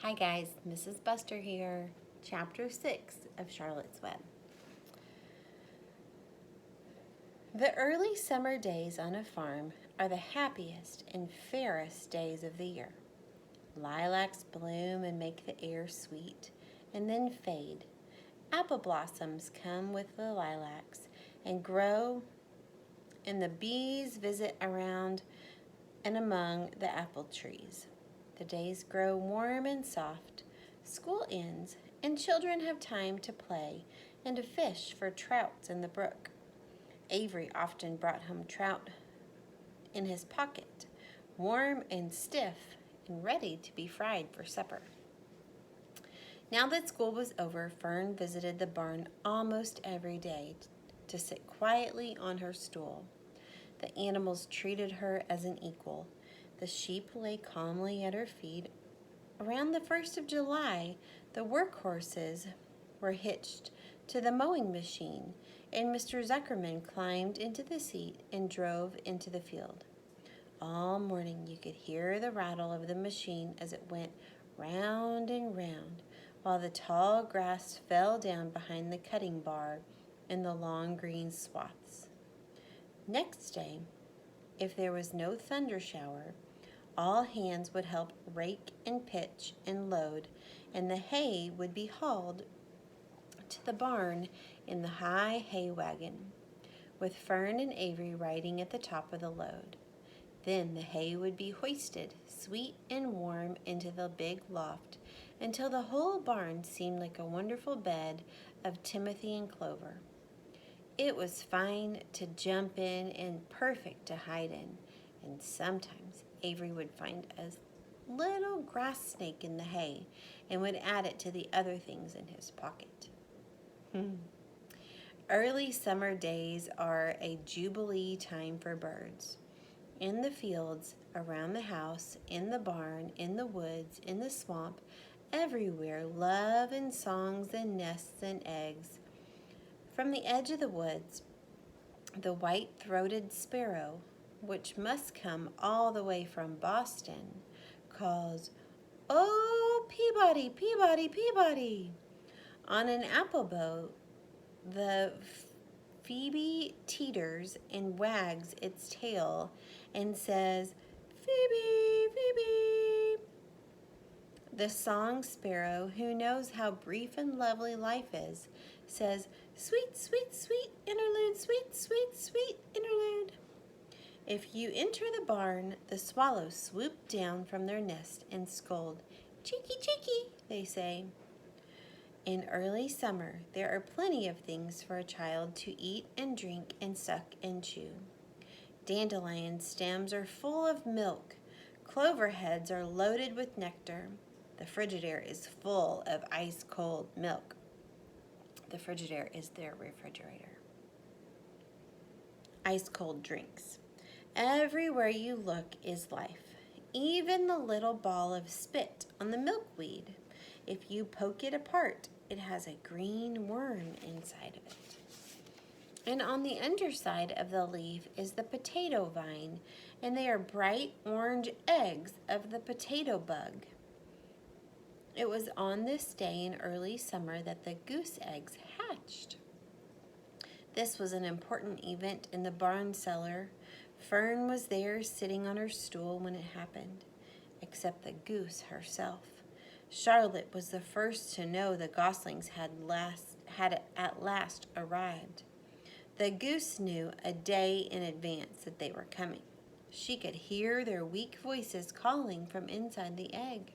Hi guys, Mrs. Buster here, Chapter 6 of Charlotte's Web. The early summer days on a farm are the happiest and fairest days of the year. Lilacs bloom and make the air sweet, and then fade. Apple blossoms come with the lilacs and grow, and the bees visit around and among the apple trees. The days grow warm and soft. School ends, and children have time to play and to fish for trouts in the brook. Avery often brought home trout in his pocket, warm and stiff and ready to be fried for supper. Now that school was over, Fern visited the barn almost every day to sit quietly on her stool. The animals treated her as an equal. The sheep lay calmly at her feet. Around the 1st of July, the workhorses were hitched to the mowing machine, and Mr. Zuckerman climbed into the seat and drove into the field. All morning you could hear the rattle of the machine as it went round and round, while the tall grass fell down behind the cutting bar in the long green swaths. Next day, if there was no thunder shower, all hands would help rake and pitch and load, and the hay would be hauled to the barn in the high hay wagon, with Fern and Avery riding at the top of the load. Then the hay would be hoisted, sweet and warm, into the big loft, until the whole barn seemed like a wonderful bed of timothy and clover. It was fine to jump in and perfect to hide in, and sometimes Avery would find a little grass snake in the hay and would add it to the other things in his pocket. Early summer days are a jubilee time for birds. In the fields, around the house, in the barn, in the woods, in the swamp, everywhere love and songs and nests and eggs. From the edge of the woods, the white-throated sparrow, which must come all the way from Boston, calls, "Oh, Peabody, Peabody, Peabody!" On an apple bough, the phoebe teeters and wags its tail and says, "Phoebe, Phoebe." The song sparrow, who knows how brief and lovely life is, says, "Sweet, sweet, sweet interlude, sweet, sweet, sweet interlude." If you enter the barn, the swallows swoop down from their nest and scold. "Cheeky, cheeky," they say. In early summer, there are plenty of things for a child to eat and drink and suck and chew. Dandelion stems are full of milk. Clover heads are loaded with nectar. The Frigidaire is full of ice-cold milk. The Frigidaire is their refrigerator. Ice-cold drinks. Everywhere you look is life. Even the little ball of spit on the milkweed. If you poke it apart, it has a green worm inside of it. And on the underside of the leaf is the potato vine, and they are bright orange eggs of the potato bug. It was on this day in early summer that the goose eggs hatched. This was an important event in the barn cellar. Fern was there sitting on her stool when it happened, except the goose herself. Charlotte was the first to know the goslings had at last arrived. The goose knew a day in advance that they were coming. She could hear their weak voices calling from inside the egg.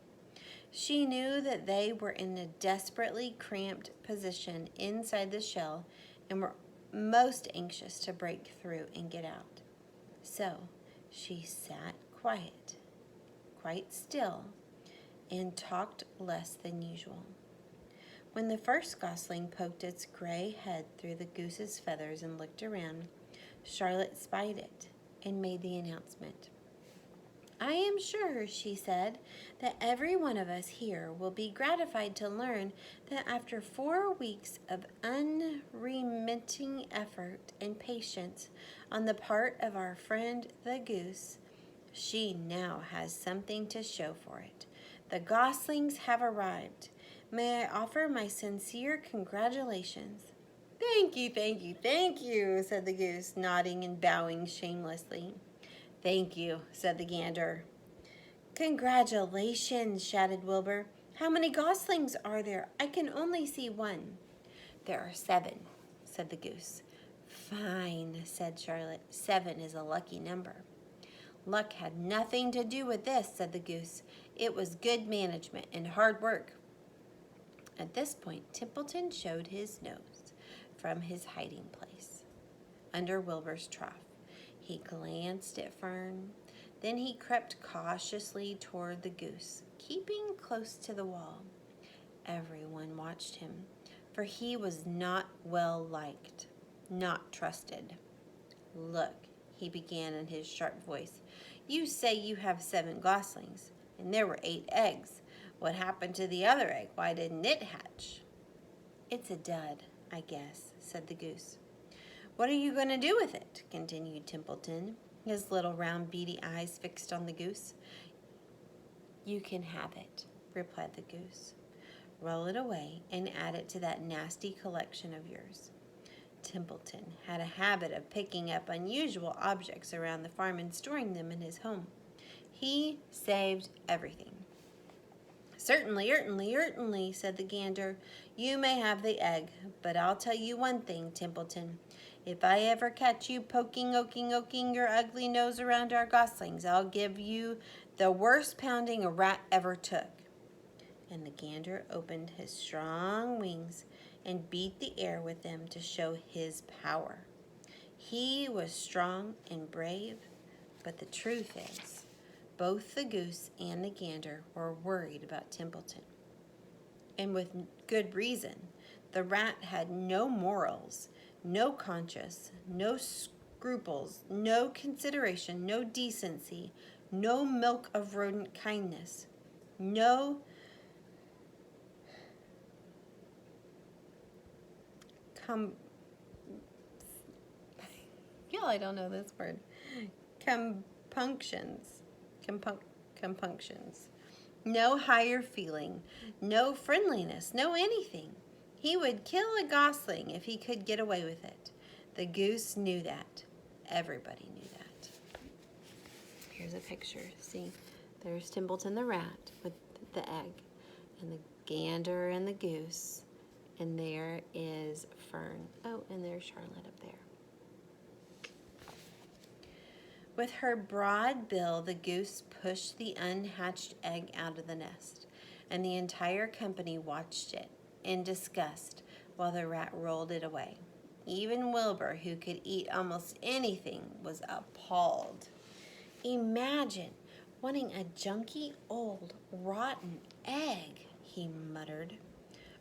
She knew that they were in a desperately cramped position inside the shell and were most anxious to break through and get out. So she sat quiet, quite still, and talked less than usual. When the first gosling poked its gray head through the goose's feathers and looked around, Charlotte spied it and made the announcement. "I am sure," she said, "that every one of us here will be gratified to learn that after 4 weeks of unremitting effort and patience on the part of our friend the goose, she now has something to show for it. The goslings have arrived. May I offer my sincere congratulations?" "Thank you, thank you, thank you," said the goose, nodding and bowing shamelessly. "Thank you," said the gander. "Congratulations," shouted Wilbur. "How many goslings are there? I can only see one." "There are 7," said the goose. "Fine," said Charlotte. 7 is a lucky number. "Luck had nothing to do with this," said the goose. "It was good management and hard work." At this point, Templeton showed his nose from his hiding place under Wilbur's trough. He glanced at Fern. Then he crept cautiously toward the goose, keeping close to the wall. Everyone watched him, for he was not well liked, not trusted. "Look," he began in his sharp voice, "you say you have 7 goslings, and there were 8 eggs. What happened to the other egg? Why didn't it hatch?" "It's a dud, I guess," said the goose. "What are you going to do with it?" continued Templeton, his little round beady eyes fixed on the goose. "You can have it," replied the goose. "Roll it away and add it to that nasty collection of yours." Templeton had a habit of picking up unusual objects around the farm and storing them in his home. He saved everything. Certainly, said the gander. "You may have the egg, but I'll tell you one thing, Templeton. If I ever catch you poking your ugly nose around our goslings, I'll give you the worst pounding a rat ever took." And the gander opened his strong wings and beat the air with them to show his power. He was strong and brave, but the truth is, both the goose and the gander were worried about Templeton. And with good reason. The rat had no morals, no conscience, no scruples, no consideration, no decency, no milk of rodent kindness, no I don't know this word. Compunctions. Compunctions. No higher feeling, no friendliness, no anything. He would kill a gosling if he could get away with it. The goose knew that. Everybody knew that. Here's a picture. See, there's Templeton the rat with the egg, and the gander and the goose, and there is Fern. Oh, and there's Charlotte up there. With her broad bill, the goose pushed the unhatched egg out of the nest, and the entire company watched it in disgust while the rat rolled it away. Even Wilbur, who could eat almost anything, was appalled. "Imagine wanting a junky, old, rotten egg," he muttered.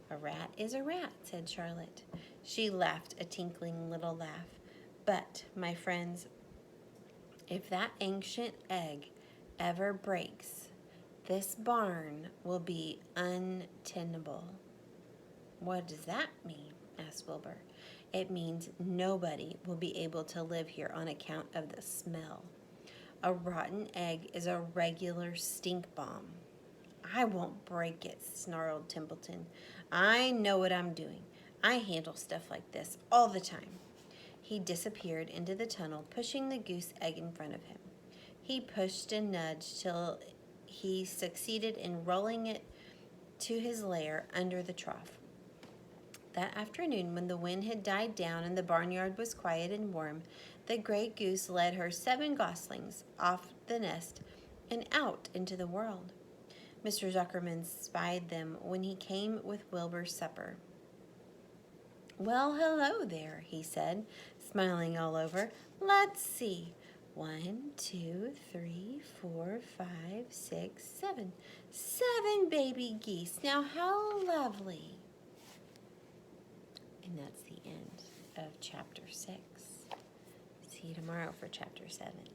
"A rat is a rat," said Charlotte. She laughed a tinkling little laugh. "But, my friends, if that ancient egg ever breaks, this barn will be untenable." "What does that mean?" asked Wilbur. "It means nobody will be able to live here on account of the smell. A rotten egg is a regular stink bomb." "I won't break it," snarled Templeton. "I know what I'm doing. I handle stuff like this all the time." He disappeared into the tunnel, pushing the goose egg in front of him. He pushed and nudged till he succeeded in rolling it to his lair under the trough. That afternoon, when the wind had died down and the barnyard was quiet and warm, the gray goose led her 7 goslings off the nest and out into the world. Mr. Zuckerman spied them when he came with Wilbur's supper. "Well, hello there," he said, smiling all over. "Let's see. 1, 2, 3, 4, 5, 6, 7. 7 baby geese. Now how lovely." And that's the end of chapter 6. See you tomorrow for chapter 7.